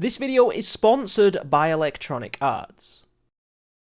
This video is sponsored by Electronic Arts.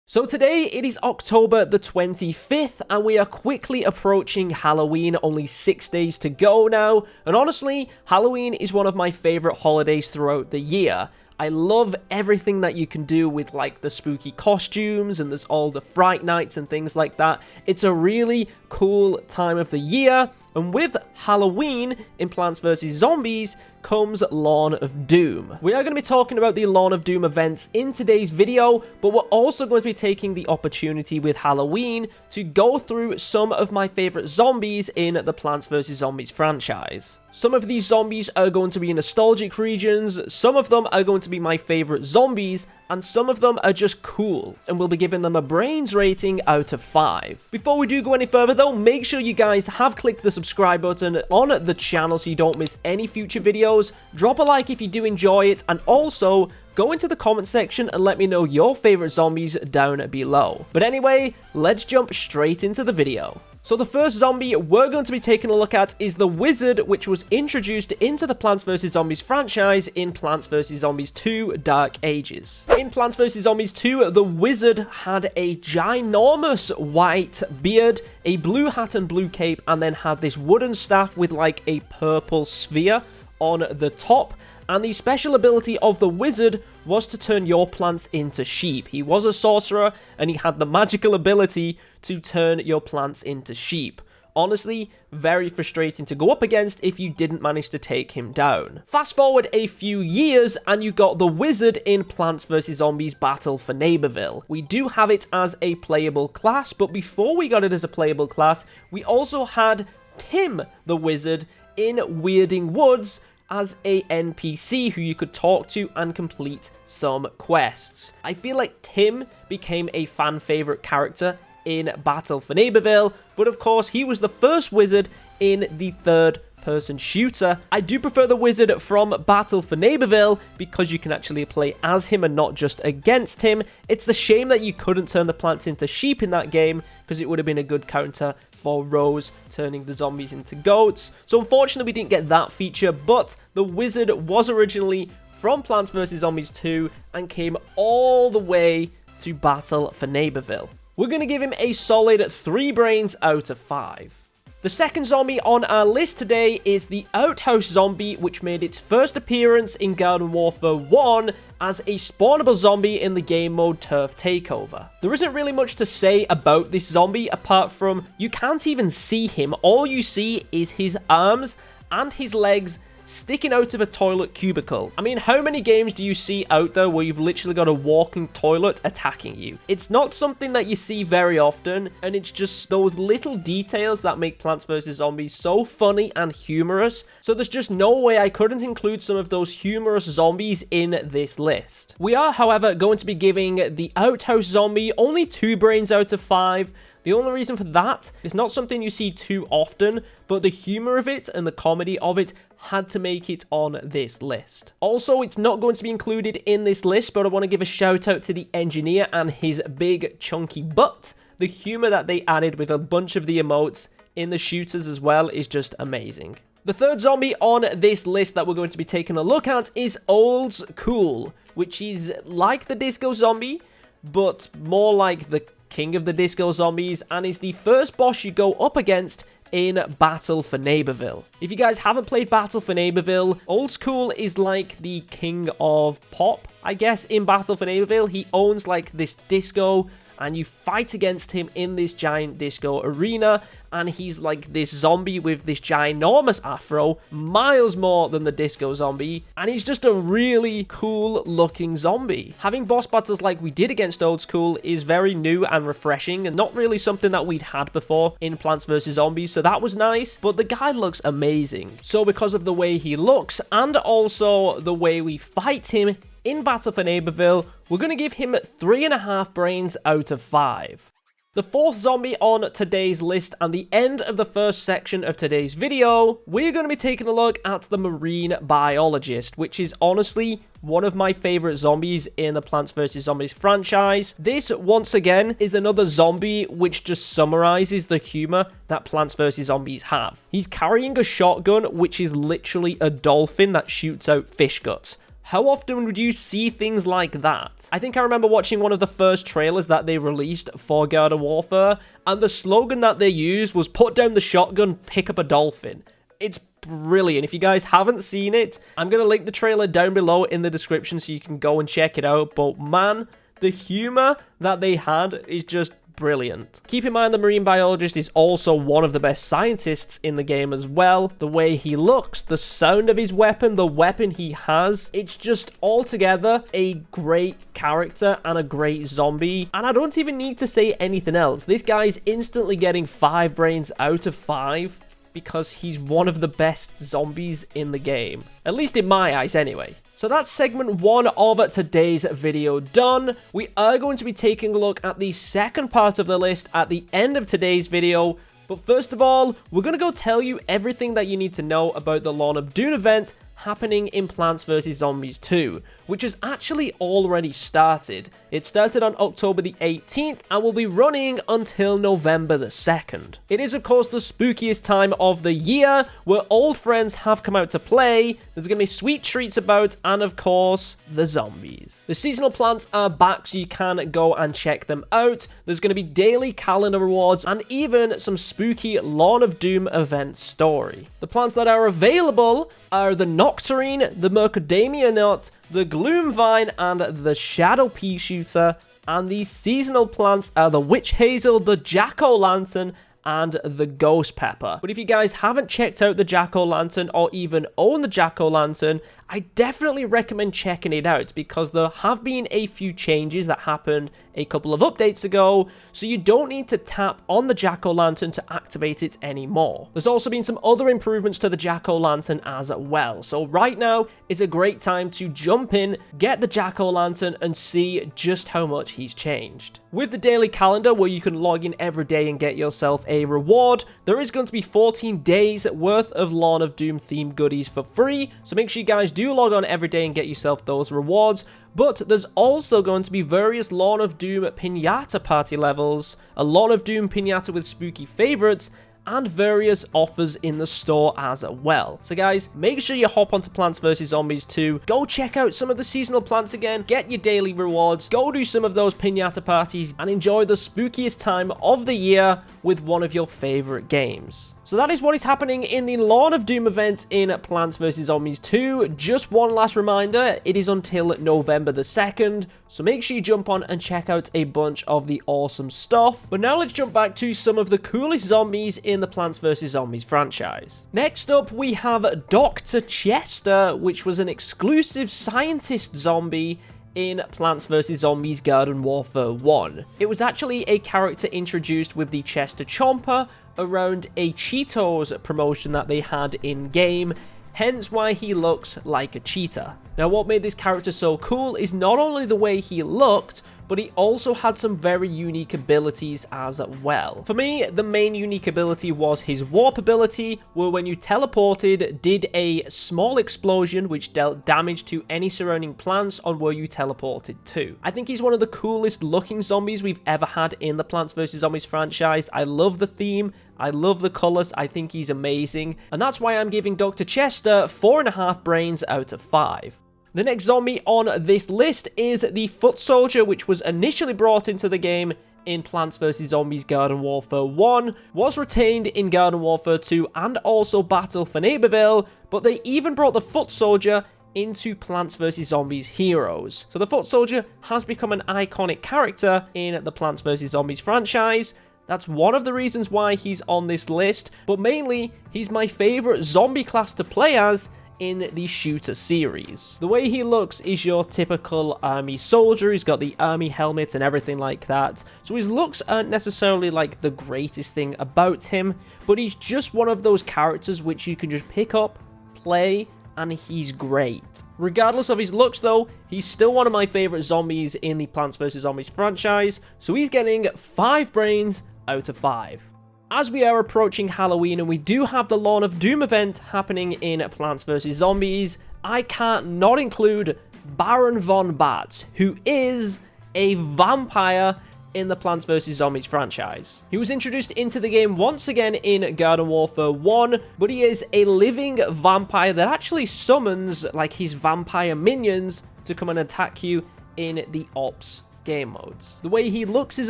So today it is October the 25th and we are quickly approaching Halloween, only 6 days to go now, and honestly, Halloween is one of my favourite holidays throughout the year. I love everything that you can do with like the spooky costumes and there's all the Fright Nights and things like that. It's a really cool time of the year, and with Halloween in Plants vs. Zombies comes Lawn of Doom. We are going to be talking about the Lawn of Doom events in today's video, but we're also going to be taking the opportunity with Halloween to go through some of my favorite zombies in the Plants vs. Zombies franchise. Some of these zombies are going to be nostalgic regions, some of them are going to be my favorite zombies, and some of them are just cool, and we'll be giving them a brains rating out of 5. Before we do go any further though, make sure you guys have clicked the subscribe button on the channel so you don't miss any future videos. Drop a like if you do enjoy it, and also go into the comment section and let me know your favorite zombies down below. But anyway, let's jump straight into the video. So the first zombie we're going to be taking a look at is the Wizard, which was introduced into the Plants vs. Zombies franchise in Plants vs. Zombies 2 Dark Ages. In Plants vs. Zombies 2, the Wizard had a ginormous white beard, a blue hat and blue cape, and then had this wooden staff with like a purple sphere on the top. And the special ability of the Wizard was to turn your plants into sheep. He was a sorcerer, and he had the magical ability to turn your plants into sheep. Honestly, very frustrating to go up against if you didn't manage to take him down. Fast forward a few years, and you got the Wizard in Plants vs. Zombies Battle for Neighborville. We do have it as a playable class, but before we got it as a playable class, we also had Tim the Wizard in Weirding Woods as a NPC who you could talk to and complete some quests. I feel like Tim became a fan favorite character in Battle for Neighborville, but of course he was the first Wizard in the third-person shooter. I do prefer the Wizard from Battle for Neighborville because you can actually play as him and not just against him. It's the shame that you couldn't turn the plants into sheep in that game, because it would have been a good counter for Rose turning the zombies into goats. So unfortunately we didn't get that feature, but the Wizard was originally from Plants vs. Zombies 2 and came all the way to Battle for Neighborville. We're going to give him a solid 3 brains out of 5. The second zombie on our list today is the Outhouse Zombie, which made its first appearance in Garden Warfare 1 as a spawnable zombie in the game mode Turf Takeover. There isn't really much to say about this zombie apart from you can't even see him. All you see is his arms and his legs sticking out of a toilet cubicle. I mean, how many games do you see out there where you've literally got a walking toilet attacking you? It's not something that you see very often, and it's just those little details that make Plants vs. Zombies so funny and humorous. So there's just no way I couldn't include some of those humorous zombies in this list. We are, however, going to be giving the Outhouse Zombie only 2 brains out of 5. The only reason for that is not something you see too often, but the humor of it and the comedy of it had to make it on this list. Also, it's not going to be included in this list, but I want to give a shout out to the engineer and his big chunky butt. The humor that they added with a bunch of the emotes in the shooters as well is just amazing. The third zombie on this list that we're going to be taking a look at is Old School, which is like the Disco Zombie, but more like the king of the Disco Zombies, and is the first boss you go up against in Battle for Neighborville. If you guys haven't played Battle for Neighborville, Old School is like the king of pop, I guess, in Battle for Neighborville. He owns like this disco, and you fight against him in this giant disco arena, and he's like this zombie with this ginormous afro, miles more than the Disco Zombie, and he's just a really cool looking zombie. Having boss battles like we did against Old School is very new and refreshing, and not really something that we'd had before in Plants vs. Zombies, so that was nice, but the guy looks amazing. So because of the way he looks, and also the way we fight him in Battle for Neighborville, we're going to give him 3.5 brains out of 5. The fourth zombie on today's list and the end of the first section of today's video, we're going to be taking a look at the Marine Biologist, which is honestly one of my favorite zombies in the Plants vs. Zombies franchise. This, once again, is another zombie which just summarizes the humor that Plants vs. Zombies have. He's carrying a shotgun, which is literally a dolphin that shoots out fish guts. How often would you see things like that? I think I remember watching one of the first trailers that they released for Garden Warfare, and the slogan that they used was "Put down the shotgun, pick up a dolphin." It's brilliant. If you guys haven't seen it, I'm going to link the trailer down below in the description so you can go and check it out. But man, the humor that they had is just brilliant. Keep in mind the Marine Biologist is also one of the best scientists in the game as well. The way he looks, the sound of his weapon, the weapon he has, it's just altogether a great character and a great zombie. And I don't even need to say anything else. This guy's instantly getting 5 brains out of 5 because he's one of the best zombies in the game. At least in my eyes anyway. So that's segment 1 of today's video done. We are going to be taking a look at the second part of the list at the end of today's video. But first of all, we're going to go tell you everything that you need to know about the Lawn of Doom event happening in Plants vs. Zombies 2, which has actually already started. It started on October the 18th and will be running until November the 2nd. It is, of course, the spookiest time of the year, where old friends have come out to play, there's going to be sweet treats about, and of course, the zombies. The seasonal plants are back, so you can go and check them out. There's going to be daily calendar rewards, and even some spooky Lawn of Doom event story. The plants that are available are the Nocturine, the Macadamia Nut, the Gloom Vine, and the Shadow Pea Shooter. And these seasonal plants are the Witch Hazel, the Jack-o'-lantern, and the Ghost Pepper. But if you guys haven't checked out the Jack-o'-lantern or even own the Jack-o'-lantern, I definitely recommend checking it out because there have been a few changes that happened a couple of updates ago, so you don't need to tap on the Jack-o'-lantern to activate it anymore. There's also been some other improvements to the Jack-o'-lantern as well, so right now is a great time to jump in, get the Jack-o'-lantern, and see just how much he's changed. With the daily calendar, where you can log in every day and get yourself a reward, there is going to be 14 days worth of Lawn of Doom themed goodies for free, so make sure you guys do log on every day and get yourself those rewards. But there's also going to be various Lawn of Doom Pinata party levels, a Lawn of Doom Pinata with spooky favorites, and various offers in the store as well. So guys, make sure you hop onto Plants vs. Zombies 2, go check out some of the seasonal plants again, get your daily rewards, go do some of those Pinata parties, and enjoy the spookiest time of the year with one of your favorite games. So that is what is happening in the Lawn of Doom event in Plants vs. Zombies 2. Just one last reminder, it is until November the 2nd, so make sure you jump on and check out a bunch of the awesome stuff. But now let's jump back to some of the coolest zombies in the Plants vs. Zombies franchise. Next up, we have Dr. Chester, which was an exclusive scientist zombie in Plants vs. Zombies Garden Warfare 1. It was actually a character introduced with the Chester Chomper around a Cheetos promotion that they had in-game, hence why he looks like a cheetah. Now, what made this character so cool is not only the way he looked, but he also had some very unique abilities as well. For me, the main unique ability was his warp ability, where when you teleported, did a small explosion which dealt damage to any surrounding plants on where you teleported to. I think he's one of the coolest looking zombies we've ever had in the Plants vs. Zombies franchise. I love the theme, I love the colors, I think he's amazing, and that's why I'm giving Dr. Chester 4.5 brains out of 5. The next zombie on this list is the Foot Soldier, which was initially brought into the game in Plants vs. Zombies Garden Warfare 1, was retained in Garden Warfare 2 and also Battle for Neighborville, but they even brought the Foot Soldier into Plants vs. Zombies Heroes. So the Foot Soldier has become an iconic character in the Plants vs. Zombies franchise. That's one of the reasons why he's on this list, but mainly he's my favorite zombie class to play as in the shooter series. The way he looks is your typical army soldier. He's got the army helmet and everything like that. So his looks aren't necessarily like the greatest thing about him, but he's just one of those characters which you can just pick up, play, and he's great. Regardless of his looks though, he's still one of my favorite zombies in the Plants vs. Zombies franchise, so he's getting 5 brains out of 5. As we are approaching Halloween and we do have the Lawn of Doom event happening in Plants vs. Zombies, I can't not include Baron von Batz, who is a vampire in the Plants vs. Zombies franchise. He was introduced into the game once again in Garden Warfare 1, but he is a living vampire that actually summons like his vampire minions to come and attack you in the Ops game modes. The way he looks is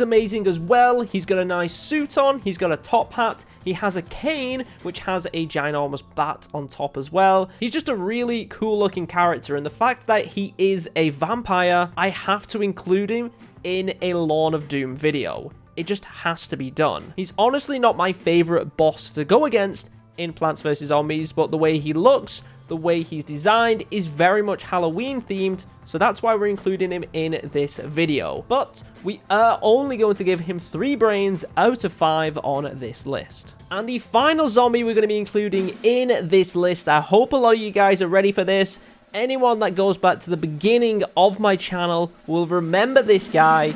amazing as well. He's got a nice suit on, he's got a top hat, he has a cane which has a ginormous bat on top as well. He's just a really cool looking character, and the fact that he is a vampire, I have to include him in a Lawn of Doom video. It just has to be done. He's honestly not my favorite boss to go against in Plants vs. Zombies, but the way he looks, the way he's designed is very much Halloween themed, so that's why we're including him in this video. But we are only going to give him 3 brains out of 5 on this list. And the final zombie we're going to be including in this list, I hope a lot of you guys are ready for this. Anyone that goes back to the beginning of my channel will remember this guy,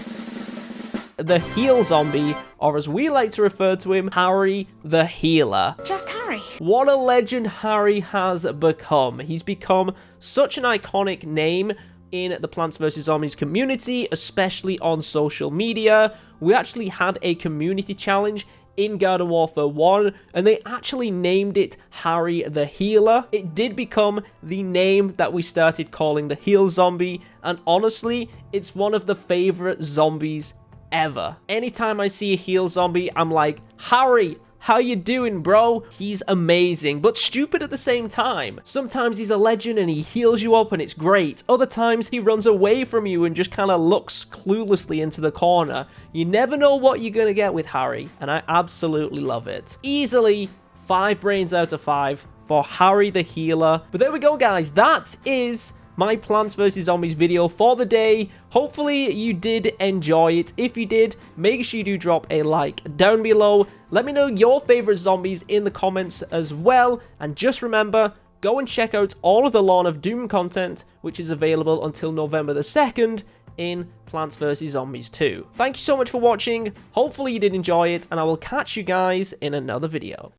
the Heal Zombie, or as we like to refer to him, Harry the Healer. Just Harry. What a legend Harry has become. He's become such an iconic name in the Plants vs. Zombies community, especially on social media. We actually had a community challenge in Garden Warfare 1, and they actually named it Harry the Healer. It did become the name that we started calling the Heal Zombie, and honestly, it's one of the favorite zombies ever. Anytime I see a Heal Zombie, I'm like, Harry, how you doing, bro? He's amazing, but stupid at the same time. Sometimes he's a legend and he heals you up and it's great. Other times he runs away from you and just kind of looks cluelessly into the corner. You never know what you're gonna get with Harry, and I absolutely love it. Easily 5 brains out of 5 for Harry the Healer. But there we go, guys. That is my Plants vs. Zombies video for the day. Hopefully you did enjoy it. If you did, make sure you do drop a like down below. Let me know your favorite zombies in the comments as well. And just remember, go and check out all of the Lawn of Doom content, which is available until November the 2nd in Plants vs. Zombies 2. Thank you so much for watching. Hopefully you did enjoy it, and I will catch you guys in another video.